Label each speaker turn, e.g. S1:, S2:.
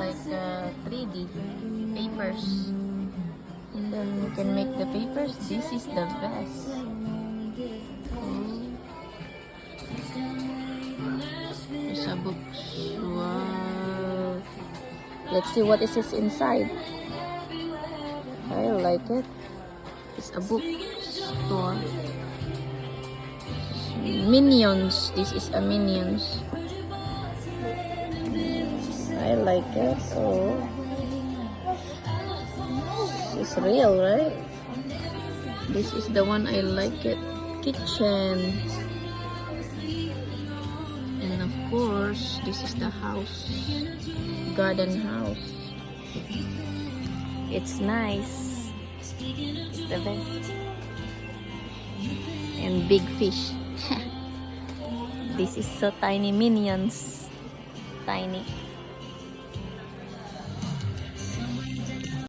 S1: like 3D papers. And then you can make the papers. This is the best. There's a book. Wow. Let's see what is inside. I like it. It's a book store. Minions. This is a Minions. I like it. Oh. It's real, right? This is the one I like it. Kitchen. And of course, this is the house. Garden house. It's nice. It's the best. And big fish. This is so tiny. Minions. Tiny.